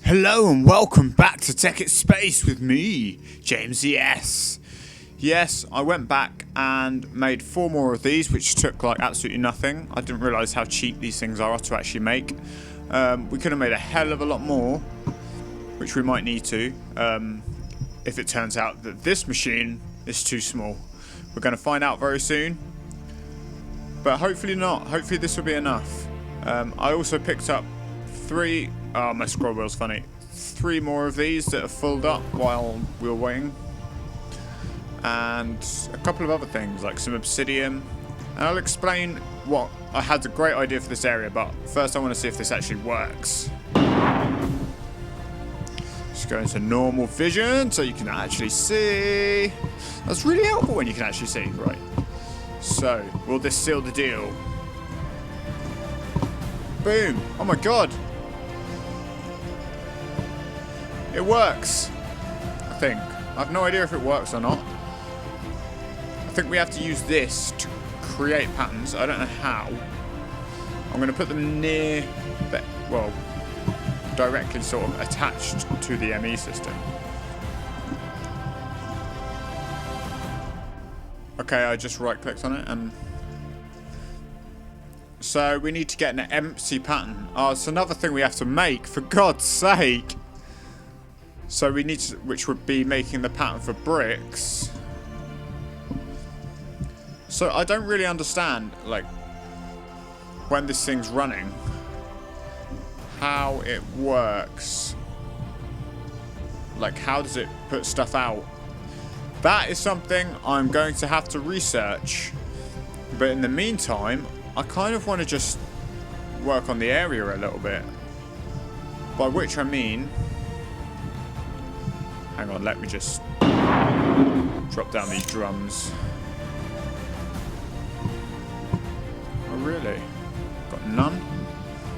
Hello and welcome back to Tekkit Space with me, James ES. Yes, I went back and made 4 more of these, which took like absolutely nothing. I didn't realise how cheap these things are to actually make. We could have made a hell of a lot more, which we might need to, if it turns out that this machine is too small. We're going to find out very soon, but hopefully not. Hopefully this will be enough. I also picked up 3... Oh, my scroll wheel's funny. 3 more of these that are filled up while we were waiting. And a couple of other things, like some obsidian. And I'll explain what... I had a great idea for this area, but first I want to see if this actually works. Just go into normal vision so you can actually see. That's really helpful when you can actually see. Right. So, will this seal the deal? Boom. Oh my god. It works, I think. I have no idea if it works or not. I think we have to use this to create patterns. I don't know how. I'm going to put them near, well, directly sort of attached to the ME system. Okay, I just right-clicked on it and... So we need to get an empty pattern. Oh, it's another thing we have to make, for God's sake. So we need to, which would be making the pattern for bricks. So I don't really understand, like, when this thing's running, how it works. Like, how does it put stuff out? That is something I'm going to have to research. But in the meantime, I kind of want to just work on the area a little bit. By which I mean... Hang on, let me just drop down these drums. Oh, really? Got none?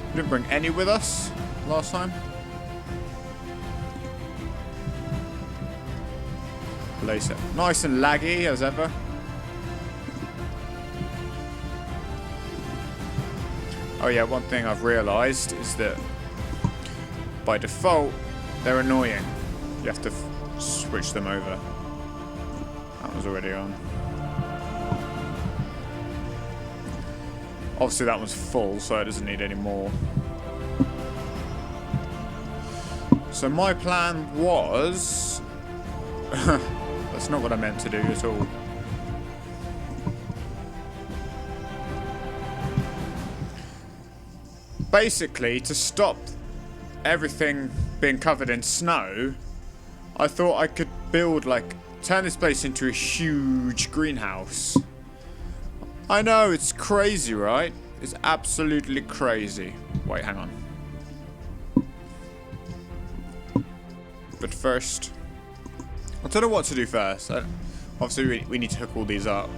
We didn't bring any with us last time? Place it. Nice and laggy as ever. Oh yeah, one thing I've realised is that by default, they're annoying. You have to switch them over. That was already on. Obviously that one's full, so it doesn't need any more. So my plan was... That's not what I meant to do at all. Basically, to stop everything being covered in snow, I thought I could build, like, turn this place into a huge greenhouse. I know, it's crazy, right? It's absolutely crazy. Wait, hang on. But first, I don't know what to do first. Obviously, we need to hook all these up.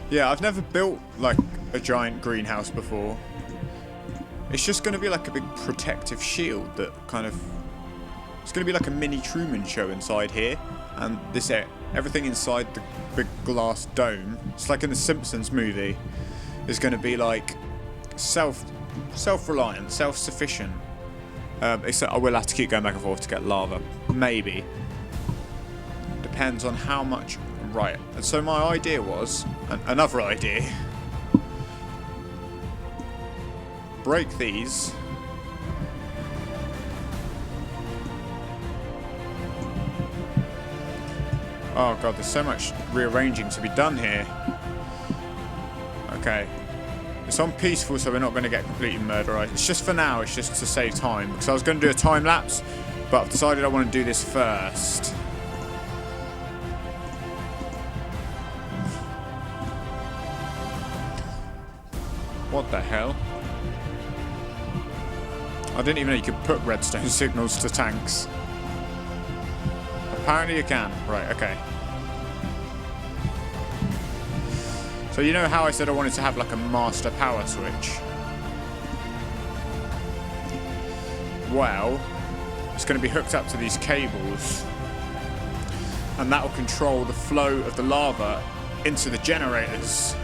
Yeah, I've never built, like, a giant greenhouse before. It's just going to be like a big protective shield that kind of... It's going to be like a mini Truman Show inside here. And this everything inside the big glass dome, it's like in the Simpsons movie, is going to be like self-reliant, self-sufficient. Except I will have to keep going back and forth to get lava. Maybe. Depends on how much... Right, and so my idea was... Another idea... Break these. Oh god, there's so much rearranging to be done here. Okay. It's on peaceful, so we're not going to get completely murderized. It's just for now, it's just to save time. Because I was going to do a time lapse, but I've decided I want to do this first. What the hell? I didn't even know you could put redstone signals to tanks. Apparently you can. Right, okay. So you know how I said I wanted to have like a master power switch? Well, it's going to be hooked up to these cables. And that will control the flow of the lava into the generators.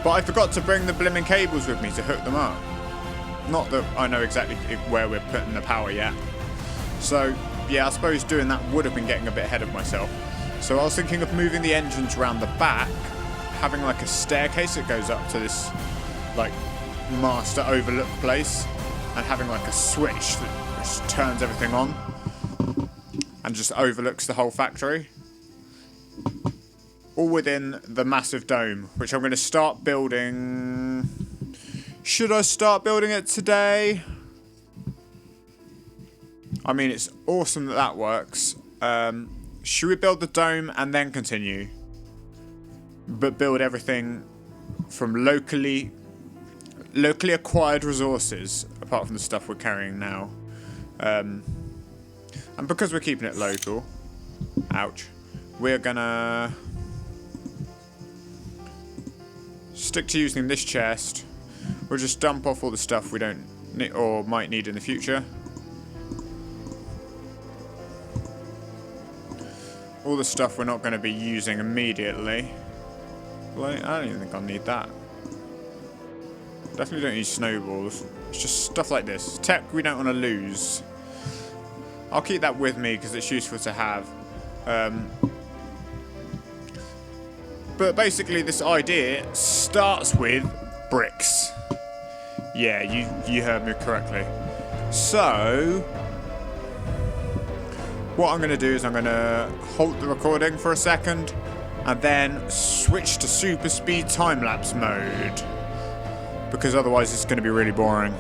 But I forgot to bring the blimmin' cables with me to hook them up. Not that I know exactly where we're putting the power yet. So, yeah, I suppose doing that would have been getting a bit ahead of myself. So I was thinking of moving the engines around the back, having like a staircase that goes up to this, like, master overlook place, and having like a switch that just turns everything on and just overlooks the whole factory. All within the massive dome, which I'm going to start building. Should I start building it today? I mean, it's awesome that that works. Should we build the dome and then continue? But build everything from locally acquired resources, apart from the stuff we're carrying now. And because we're keeping it local, ouch, we're gonna stick to using this chest. We'll just dump off all the stuff we don't need or might need in the future. All the stuff we're not going to be using immediately. Well, I don't even think I'll need that. Definitely don't need snowballs. It's just stuff like this. Tech we don't want to lose. I'll keep that with me because it's useful to have. But basically this idea starts with bricks. Yeah, you heard me correctly. So what I'm going to do is I'm going to halt the recording for a second and then switch to super speed time-lapse mode, because otherwise it's going to be really boring.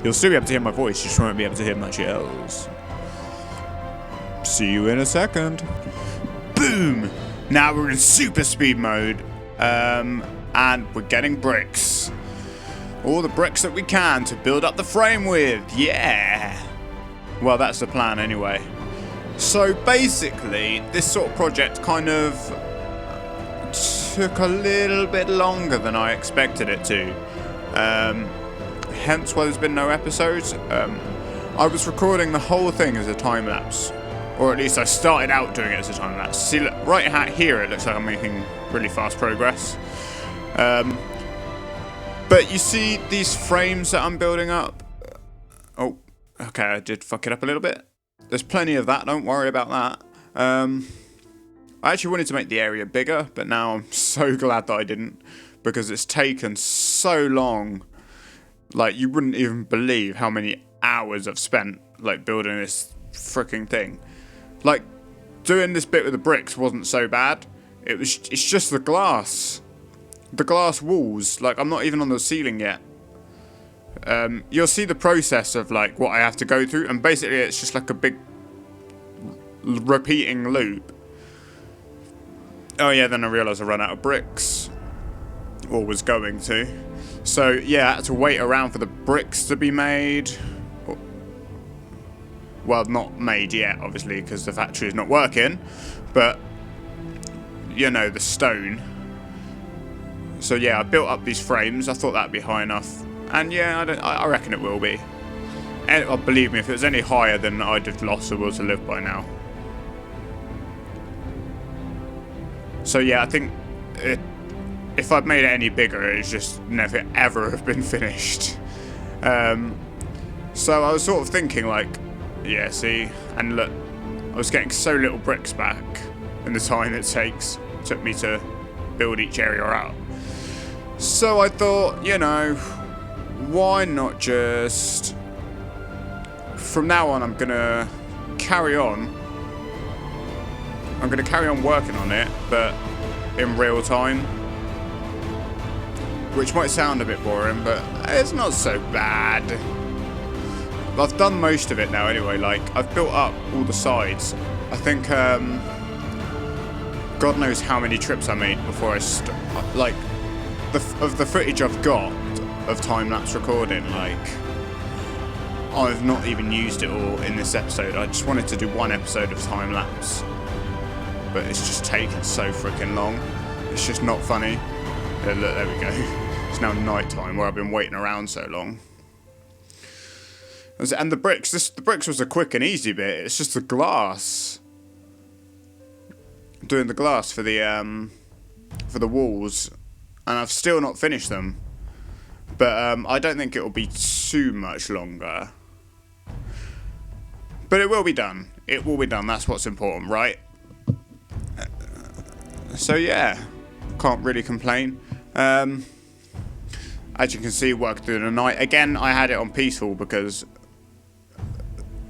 You'll still be able to hear my voice, you just won't be able to hear much else. See you in a second. Boom! Now we're in super speed mode, and we're getting bricks. All the bricks that we can to build up the frame with, yeah! Well, that's the plan anyway. So basically, this sort of project kind of took a little bit longer than I expected it to. Hence why there's been no episodes. I was recording the whole thing as a time-lapse. Or at least I started out doing it as a time-lapse. See, look, right here it looks like I'm making really fast progress. But you see these frames that I'm building up? Oh, okay, I did fuck it up a little bit. There's plenty of that, don't worry about that. I actually wanted to make the area bigger, but now I'm so glad that I didn't, because it's taken so long. Like, you wouldn't even believe how many hours I've spent, like, building this freaking thing. Like, doing this bit with the bricks wasn't so bad. It's just the glass. The glass walls. Like, I'm not even on the ceiling yet. You'll see the process of, like, what I have to go through, and basically it's just like a big repeating loop. Oh yeah, then I realised I ran out of bricks. Or was going to. So, yeah, I had to wait around for the bricks to be made. Well, not made yet, obviously, because the factory is not working. But, you know, the stone. So, yeah, I built up these frames. I thought that'd be high enough. And, yeah, I reckon it will be. And, believe me, if it was any higher, then I'd have lost the will to live by now. So, yeah, I think if I'd made it any bigger, it'd just never, ever have been finished. So I was sort of thinking, like, yeah, see, and look, I was getting so little bricks back in the time it took me to build each area out. So I thought, you know, why not just, from now on, I'm going to carry on working on it, but in real time. Which might sound a bit boring, but it's not so bad. I've done most of it now anyway, like, I've built up all the sides. I think, God knows how many trips I made before I like, of the footage I've got of time-lapse recording, like, I've not even used it all in this episode. I just wanted to do one episode of time-lapse. But it's just taken so freaking long. It's just not funny. Yeah, look, there we go. It's now night time where I've been waiting around so long. And the bricks, the bricks was a quick and easy bit. It's just the glass. doing the glass for the walls, and I've still not finished them. But I don't think it will be too much longer. But it will be done. It will be done. That's what's important, right? So yeah, can't really complain. As you can see, worked through the night. Again, I had it on peaceful because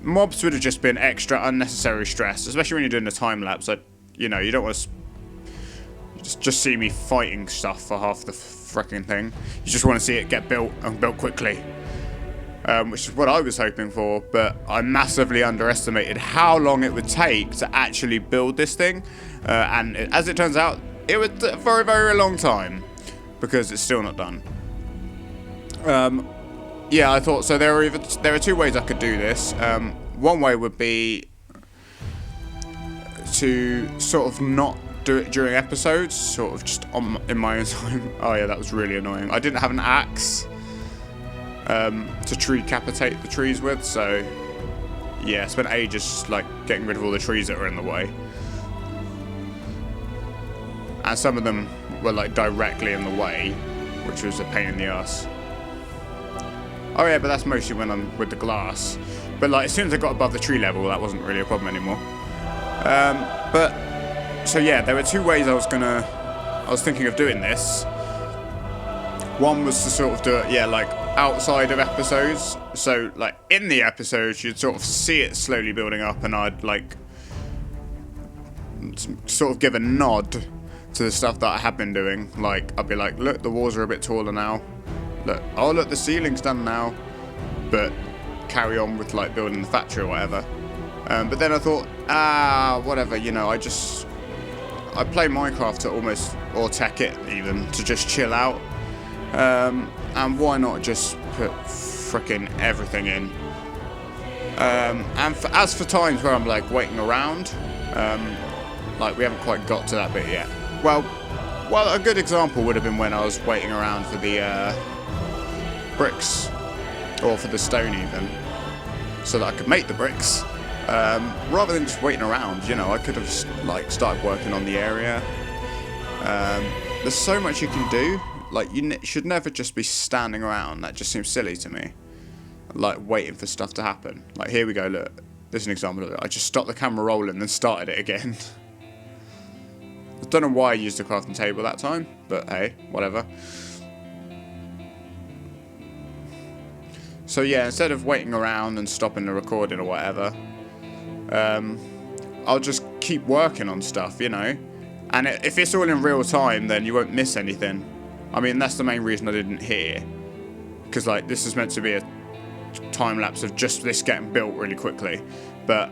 mobs would have just been extra unnecessary stress, especially when you're doing the time lapse. You know, you don't want to just see me fighting stuff for half the freaking thing. You just want to see it get built and built quickly, which is what I was hoping for. But I massively underestimated how long it would take to actually build this thing, and as it turns out, it was a very, very long time because it's still not done. Yeah, I thought so. There are two ways I could do this. One way would be to sort of not do it during episodes, sort of just in my own time. Oh yeah, that was really annoying. I didn't have an axe to decapitate the trees with, so yeah, I spent ages just, like, getting rid of all the trees that were in the way. And some of them were, like, directly in the way, which was a pain in the ass. Oh yeah, but that's mostly when I'm with the glass. But, like, as soon as I got above the tree level, that wasn't really a problem anymore. So yeah, there were two ways I was thinking of doing this. One was to sort of do it, yeah, like, outside of episodes. So, like, in the episodes, you'd sort of see it slowly building up, and I'd, like, sort of give a nod to the stuff that I have been doing. Like, I'd be like, look, the walls are a bit taller now. Look, oh look, the ceiling's done now. But carry on with, like, building the factory or whatever. But then I thought, whatever, you know, I play Minecraft to almost, or Tekkit even, to just chill out. And why not just put frickin' everything in? And as for times where I'm, like, waiting around, like, we haven't quite got to that bit yet. Well, a good example would have been when I was waiting around for the bricks, or for the stone even, so that I could make the bricks. Rather than just waiting around, you know, I could have just, like, started working on the area. There's so much you can do. Like, you should never just be standing around. That just seems silly to me. Like, waiting for stuff to happen. Like, here we go, look. This is an example of it. I just stopped the camera rolling, then started it again. I don't know why I used the crafting table that time, but hey, whatever. So yeah, instead of waiting around and stopping the recording or whatever, I'll just keep working on stuff, you know. And if it's all in real time, then you won't miss anything. I mean, that's the main reason I didn't hear. Because, like, this is meant to be a time lapse of just this getting built really quickly. But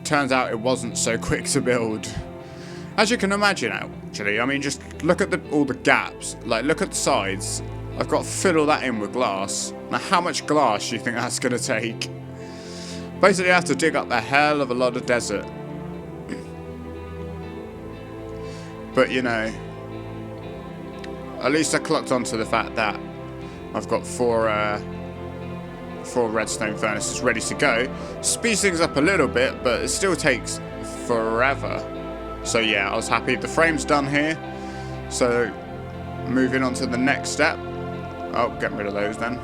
turns out it wasn't so quick to build. As you can imagine, actually. I mean, just look at all the gaps. Like, look at the sides. I've got to fill all that in with glass. Now, how much glass do you think that's going to take? Basically, I have to dig up a hell of a lot of desert. But, you know, at least I clocked onto the fact that I've got four redstone furnaces ready to go. Speeds things up a little bit, but it still takes forever. So yeah, I was happy. The frame's done here. So moving on to the next step. Oh, getting rid of those then.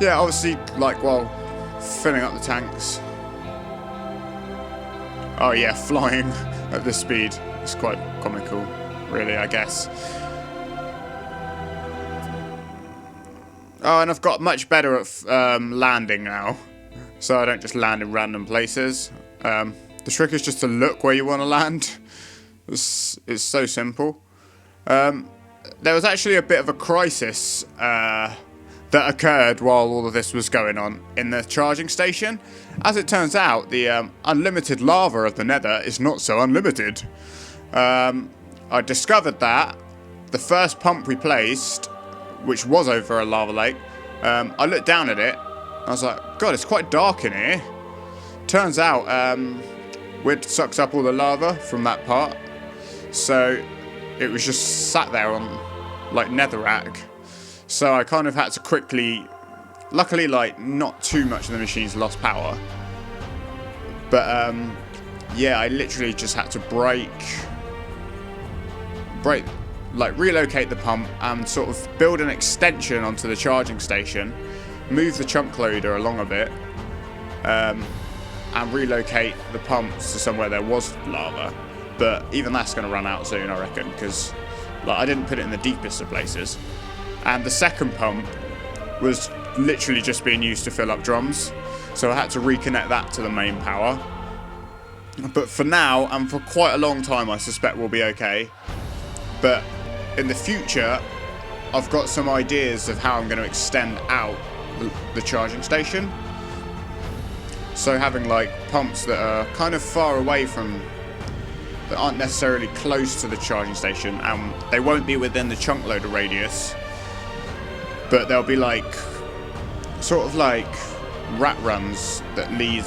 Yeah, obviously, like, while filling up the tanks. Oh yeah, flying at this speed. It's quite comical, really, I guess. Oh, and I've got much better at landing now. So I don't just land in random places. The trick is just to look where you want to land. It's so simple. There was actually a bit of a crisis that occurred while all of this was going on in the charging station. As it turns out, the unlimited lava of the Nether is not so unlimited. I discovered that the first pump we placed, which was over a lava lake, I looked down at it, and I was like, God, it's quite dark in here. Turns out, we'd sucked up all the lava from that part, so it was just sat there on, like, netherrack. So I kind of had to quickly, luckily, like, not too much of the machines lost power. But, yeah, I literally just had to like relocate the pump and sort of build an extension onto the charging station, move the chunk loader along a bit, and relocate the pumps to somewhere there was lava. But even that's going to run out soon, I reckon, because like, I didn't put it in the deepest of places. And the second pump was literally just being used to fill up drums, so I had to reconnect that to the main power. But for now, and for quite a long time, I suspect we'll be okay. But in the future, I've got some ideas of how I'm going to extend out the charging station. So having like pumps that are kind of far away from, that aren't necessarily close to the charging station, and they won't be within the chunk loader radius, but they'll be like sort of like rat runs that lead,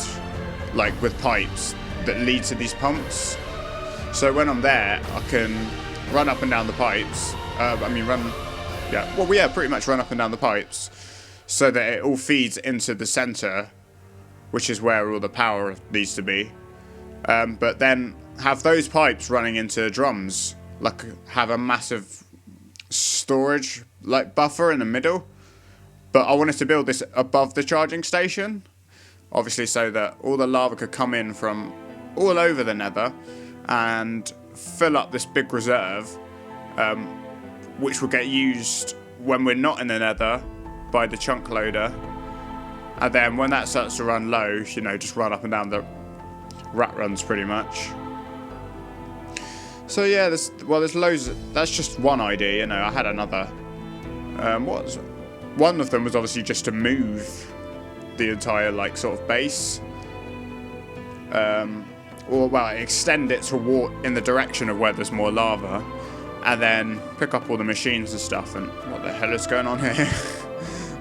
like with pipes that lead to these pumps. So when I'm there, I can run up and down the pipes. Pretty much run up and down the pipes, so that it all feeds into the center, which is where all the power needs to be. But then have those pipes running into drums, like have a massive storage like buffer in the middle. But I wanted to build this above the charging station, obviously, so that all the lava could come in from all over the nether and fill up this big reserve, which will get used when we're not in the nether by the chunk loader. And then when that starts to run low, you know, just run up and down the rat runs pretty much. So yeah, there's loads. That's just one idea, you know. I had another. One of them was obviously just to move the entire like sort of base, extend it in the direction of where there's more lava, and then pick up all the machines and stuff. And what the hell is going on here?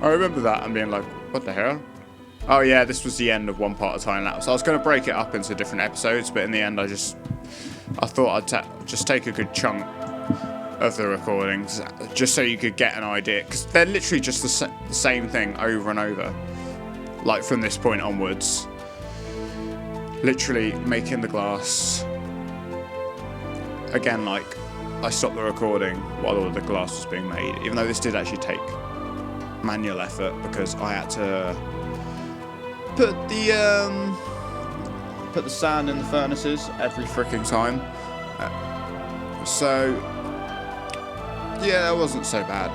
I remember that and being like, what the hell? Oh yeah, this was the end of one part of time lapse. I was going to break it up into different episodes, but in the end I thought I'd just take a good chunk of the recordings, just so you could get an idea, because they're literally just the same thing over and over, like from this point onwards. Literally making the glass. Again, like, I stopped the recording while all of the glass was being made, even though this did actually take manual effort, because I had to put the sand in the furnaces every freaking time. So yeah, that wasn't so bad.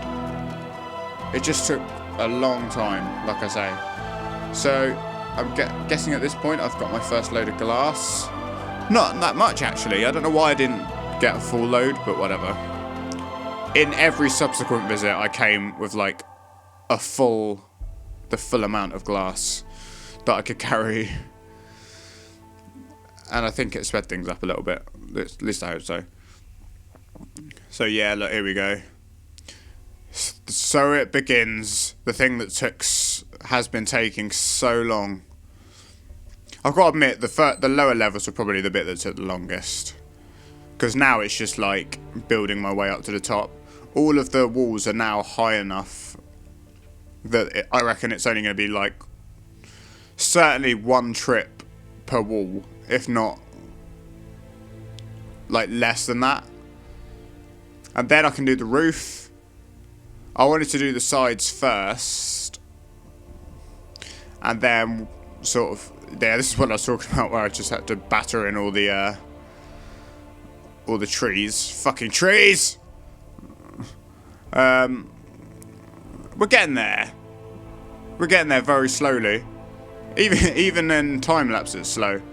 It just took a long time, like I say. So I'm guessing at this point I've got my first load of glass. Not that much actually. I don't know why I didn't get a full load, but whatever. In every subsequent visit I came with like the full amount of glass that I could carry. And I think it sped things up a little bit. At least I hope so. So yeah, look, here we go. So it begins. The thing that has been taking so long. I've got to admit, the lower levels were probably the bit that took the longest. Because now it's just like building my way up to the top. All of the walls are now high enough that I reckon it's only going to be like certainly one trip per wall, if not like less than that. And then I can do the roof. I wanted to do the sides first, and then sort of, yeah, this is what I was talking about, where I just had to batter in all the trees. Fucking trees! We're getting there. We're getting there very slowly. Even in time lapse it's slow.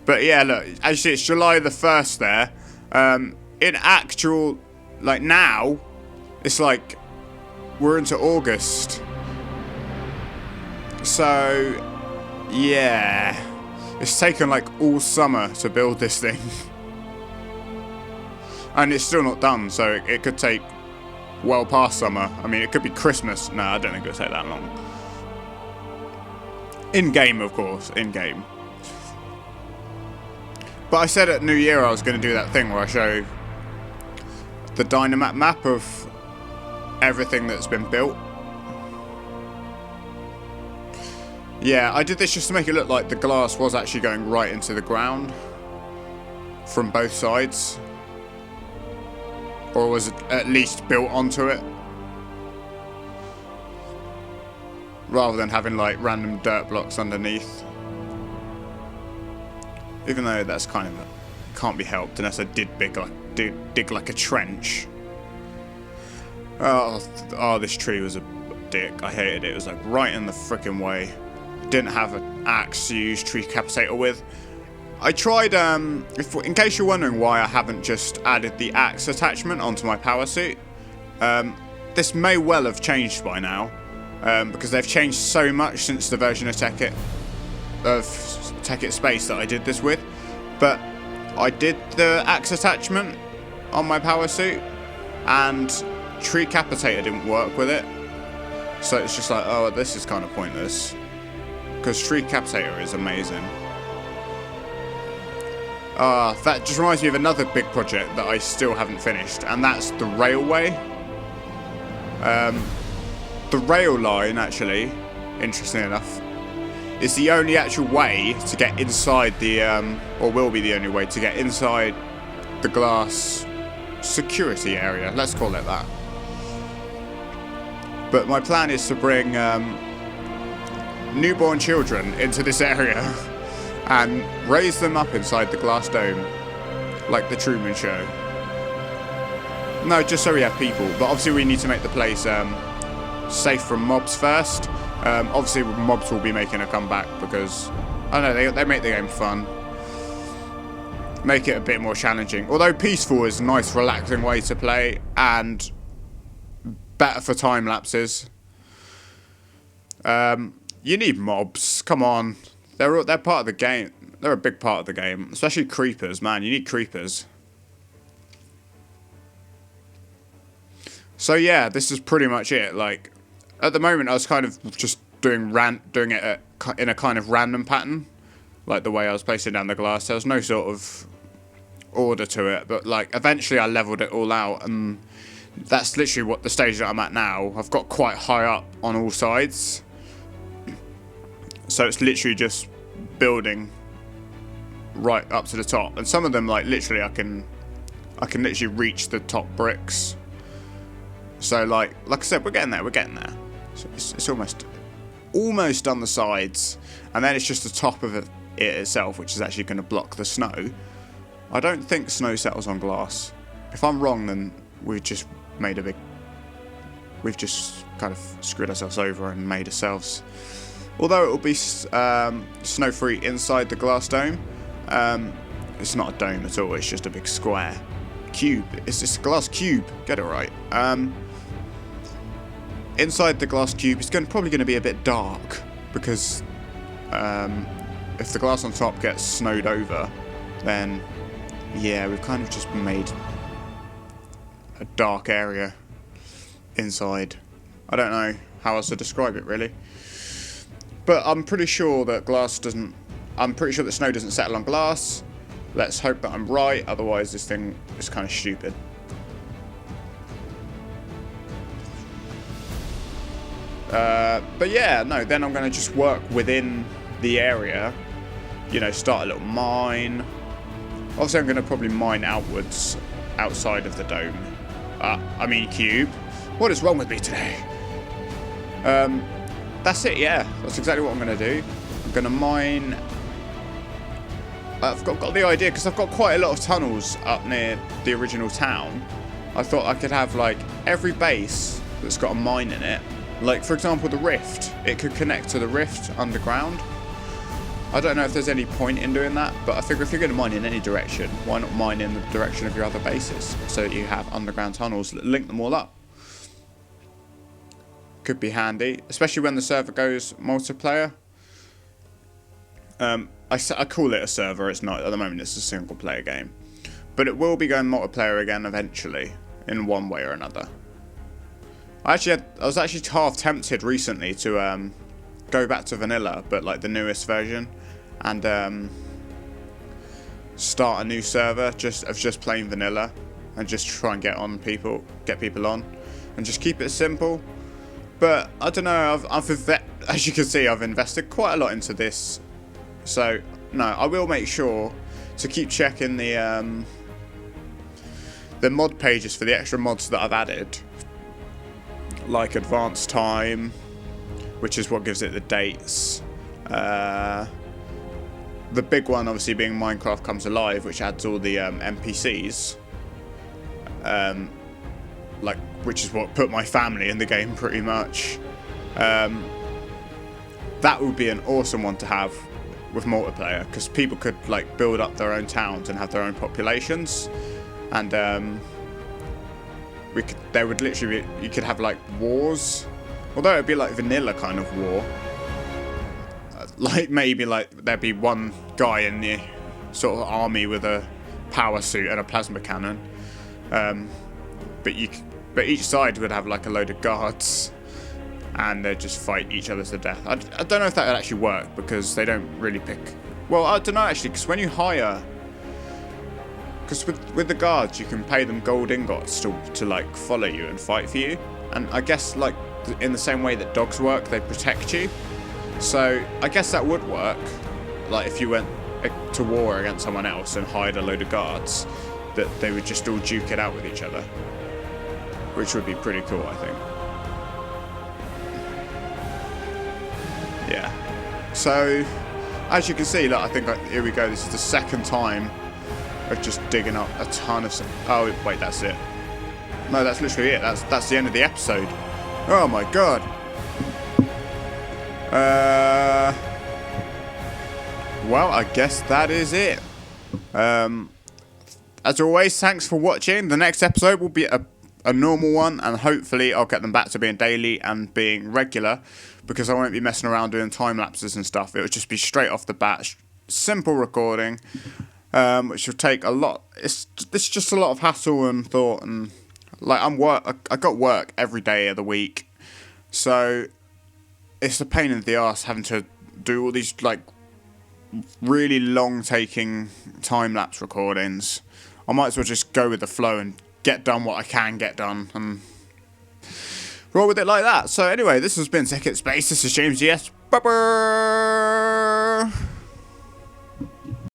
But yeah, look, actually it's July the 1st there. In actual, like now, it's like we're into August. So yeah, it's taken like all summer to build this thing. And it's still not done, so it could take well past summer. I mean, it could be Christmas. No, I don't think it'll take that long. In-game, of course, in-game. But I said at New Year I was going to do that thing where I show the Dynamap map of everything that's been built. Yeah, I did this just to make it look like the glass was actually going right into the ground from both sides. Or was it at least built onto it? Rather than having like random dirt blocks underneath. Even though that's kind of can't be helped unless I did dig like a trench. Oh, this tree was a dick. I hated it. It was like right in the freaking way. Didn't have an axe to use tree capitator with. I tried, in case you're wondering why I haven't just added the axe attachment onto my power suit, this may well have changed by now, because they've changed so much since the version of Tekkit Space that I did this with. But I did the axe attachment on my power suit, and tree capitator didn't work with it. So it's just like, oh, this is kind of pointless. Because tree capitator is amazing. That just reminds me of another big project that I still haven't finished, and that's the railway. The rail line, actually, interestingly enough, is the only actual way to get inside the, or will be the only way to get inside the glass security area. Let's call it that. But my plan is to bring newborn children into this area and raise them up inside the glass dome, like the Truman Show. No, just so we have people. But obviously we need to make the place safe from mobs first. Obviously mobs will be making a comeback because, I don't know, they make the game fun. Make it a bit more challenging. Although peaceful is a nice relaxing way to play and better for time lapses. You need mobs, come on. They're part of the game. They're a big part of the game. Especially creepers, man. You need creepers. So yeah, this is pretty much it. Like, at the moment, I was kind of just doing it in a kind of random pattern, like the way I was placing down the glass. There was no sort of order to it, but like eventually I leveled it all out, and that's literally what the stage that I'm at now. I've got quite high up on all sides. So it's literally just building right up to the top. And some of them, like, literally I can literally reach the top bricks. So like I said, we're getting there. So it's almost done the sides. And then it's just the top of it itself, which is actually going to block the snow. I don't think snow settles on glass. If I'm wrong, then we've just kind of screwed ourselves over and made ourselves. Although it will be snow-free inside the glass dome, it's not a dome at all, it's just a big square. Cube. It's just a glass cube. Get it right. Inside the glass cube, it's probably going to be a bit dark, because if the glass on top gets snowed over, then yeah, we've kind of just made a dark area inside. I don't know how else to describe it, really. But I'm pretty sure that snow doesn't settle on glass. Let's hope that I'm right, otherwise this thing is kind of stupid. But yeah, no, then I'm going to just work within the area. You know, start a little mine. Obviously I'm going to probably mine outwards, outside of the dome. I mean cube. What is wrong with me today? That's it, yeah. That's exactly what I'm going to do. I'm going to mine. I've got the idea, because I've got quite a lot of tunnels up near the original town. I thought I could have, like, every base that's got a mine in it. Like, for example, the rift. It could connect to the rift underground. I don't know if there's any point in doing that, but I figure if you're going to mine in any direction, why not mine in the direction of your other bases, so that you have underground tunnels that link them all up. Could be handy, especially when the server goes multiplayer. I call it a server, it's not, at the moment it's a single player game. But it will be going multiplayer again eventually, in one way or another. I was actually half tempted recently to go back to vanilla, but like the newest version, and start a new server just plain vanilla, and just try and get people on, and just keep it simple. But I don't know. as you can see, I've invested quite a lot into this. So, no, I will make sure to keep checking the mod pages for the extra mods that I've added. Like advanced time, which is what gives it the dates. The big one, obviously, being Minecraft Comes Alive, which adds all the NPCs. Which is what put my family in the game, pretty much. That would be an awesome one to have with multiplayer, because people could like build up their own towns and have their own populations, and there would literally be, you could have like wars, although it'd be like vanilla kind of war. Like maybe like there'd be one guy in the sort of army with a power suit and a plasma cannon, but each side would have like a load of guards, and they'd just fight each other to death. I don't know if that would actually work, because they don't really pick. Well, I don't know actually, because when you hire, because with the guards you can pay them gold ingots to like follow you and fight for you, and I guess like in the same way that dogs work, they protect you. So I guess that would work, like if you went to war against someone else and hired a load of guards, that they would just all duke it out with each other, which would be pretty cool, I think. Yeah. So as you can see, look, I think here we go. This is the second time of just digging up a ton of stuff. Oh wait, that's it. No, that's literally it. That's the end of the episode. Oh my god. Well, I guess that is it. As always, thanks for watching. The next episode will be a normal one, and hopefully I'll get them back to being daily and being regular, because I won't be messing around doing time lapses and stuff. It will just be straight off the bat, simple recording, which will take a lot. It's just a lot of hassle and thought, and like I got work every day of the week, so it's a pain in the arse having to do all these like really long taking time lapse recordings. I might as well just go with the flow and get done what I can get done and roll with it like that. So anyway, this has been Tekkit Space. This is James GS. Bye-bye.